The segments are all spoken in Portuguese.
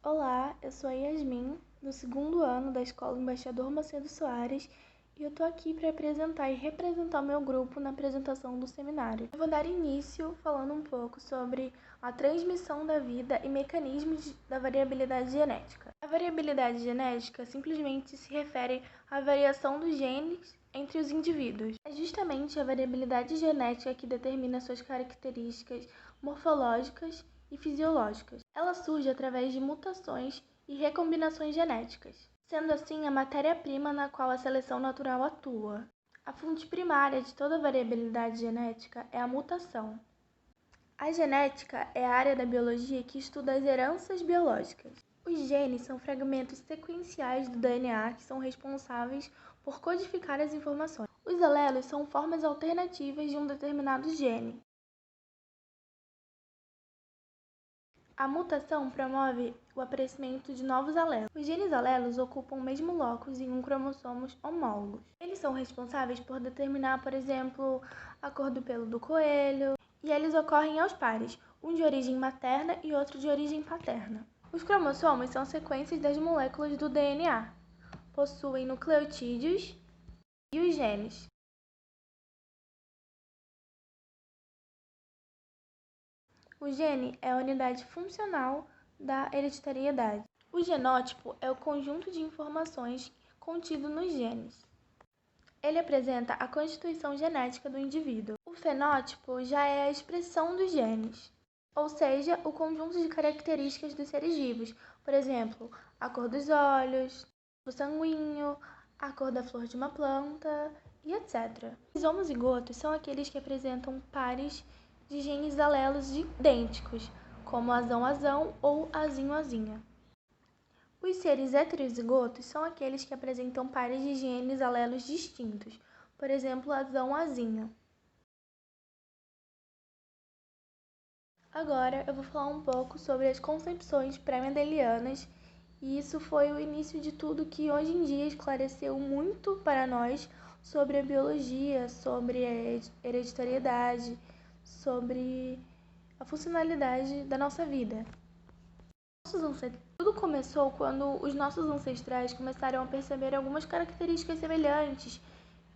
Olá, eu sou a Yasmin, do segundo ano da Escola Embaixador Macedo Soares, e eu tô aqui para apresentar e representar o meu grupo na apresentação do seminário. Eu vou dar início falando um pouco sobre a transmissão da vida e mecanismos da variabilidade genética. A variabilidade genética simplesmente se refere à variação dos genes entre os indivíduos. É justamente a variabilidade genética que determina suas características morfológicas e fisiológicas. Ela surge através de mutações e recombinações genéticas, sendo assim a matéria-prima na qual a seleção natural atua. A fonte primária de toda variabilidade genética é a mutação. A genética é a área da biologia que estuda as heranças biológicas. Os genes são fragmentos sequenciais do DNA que são responsáveis por codificar as informações. Os alelos são formas alternativas de um determinado gene. A mutação promove o aparecimento de novos alelos. Os genes alelos ocupam o mesmo locus em cromossomos homólogos. Eles são responsáveis por determinar, por exemplo, a cor do pelo do coelho, e eles ocorrem aos pares, um de origem materna e outro de origem paterna. Os cromossomos são sequências das moléculas do DNA. Possuem nucleotídeos e os genes. O gene é a unidade funcional da hereditariedade. O genótipo é o conjunto de informações contido nos genes. Ele apresenta a constituição genética do indivíduo. O fenótipo já é a expressão dos genes, ou seja, o conjunto de características dos seres vivos, por exemplo, a cor dos olhos, o sanguíneo, a cor da flor de uma planta e etc. Os homozigotos são aqueles que apresentam pares de genes alelos idênticos, como azão-azão ou azinho-azinha. Os seres heterozigotos são aqueles que apresentam pares de genes alelos distintos, por exemplo, azão-azinha. Agora eu vou falar um pouco sobre as concepções pré-mendelianas, e isso foi o início de tudo que hoje em dia esclareceu muito para nós sobre a biologia, sobre a hereditariedade, sobre a funcionalidade da nossa vida. Tudo começou quando os nossos ancestrais começaram a perceber algumas características semelhantes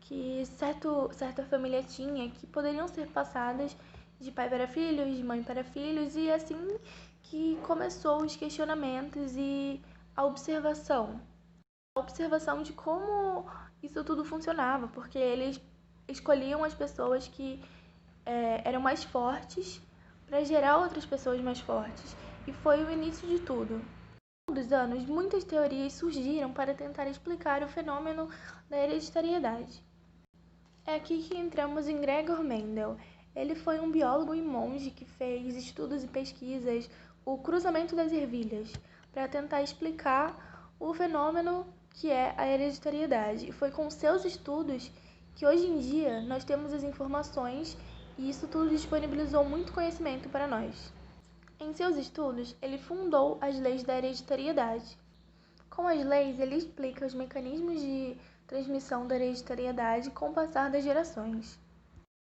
que certa família tinha, que poderiam ser passadas de pai para filhos, de mãe para filhos, e assim que começou os questionamentos e a observação. A observação de como isso tudo funcionava, porque eles escolhiam as pessoas que eram mais fortes para gerar outras pessoas mais fortes. E foi o início de tudo. Ao longo dos anos, muitas teorias surgiram para tentar explicar o fenômeno da hereditariedade. É aqui que entramos em Gregor Mendel. Ele foi um biólogo e monge que fez estudos e pesquisas, o cruzamento das ervilhas, para tentar explicar o fenômeno que é a hereditariedade. E foi com seus estudos que hoje em dia nós temos as informações e isso tudo disponibilizou muito conhecimento para nós. Em seus estudos, ele fundou as leis da hereditariedade. Com as leis, ele explica os mecanismos de transmissão da hereditariedade com o passar das gerações.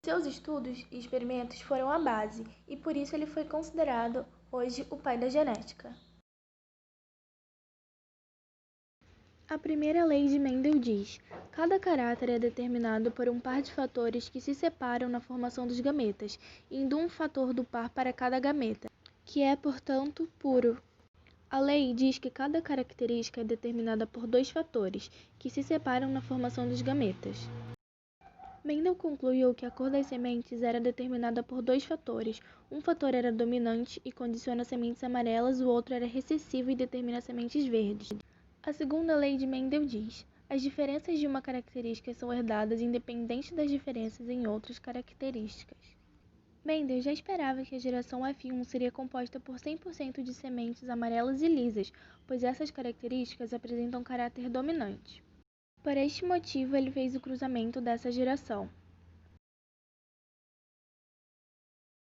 Seus estudos e experimentos foram a base, e por isso ele foi considerado hoje o pai da genética. A primeira lei de Mendel diz: cada caráter é determinado por um par de fatores que se separam na formação dos gametas, indo um fator do par para cada gameta, que é, portanto, puro. A lei diz que cada característica é determinada por dois fatores, que se separam na formação dos gametas. Mendel concluiu que a cor das sementes era determinada por dois fatores. Um fator era dominante e condiciona sementes amarelas, o outro era recessivo e determina sementes verdes. A segunda lei de Mendel diz: as diferenças de uma característica são herdadas independente das diferenças em outras características. Mendel já esperava que a geração F1 seria composta por 100% de sementes amarelas e lisas, pois essas características apresentam caráter dominante. Por este motivo, ele fez o cruzamento dessa geração.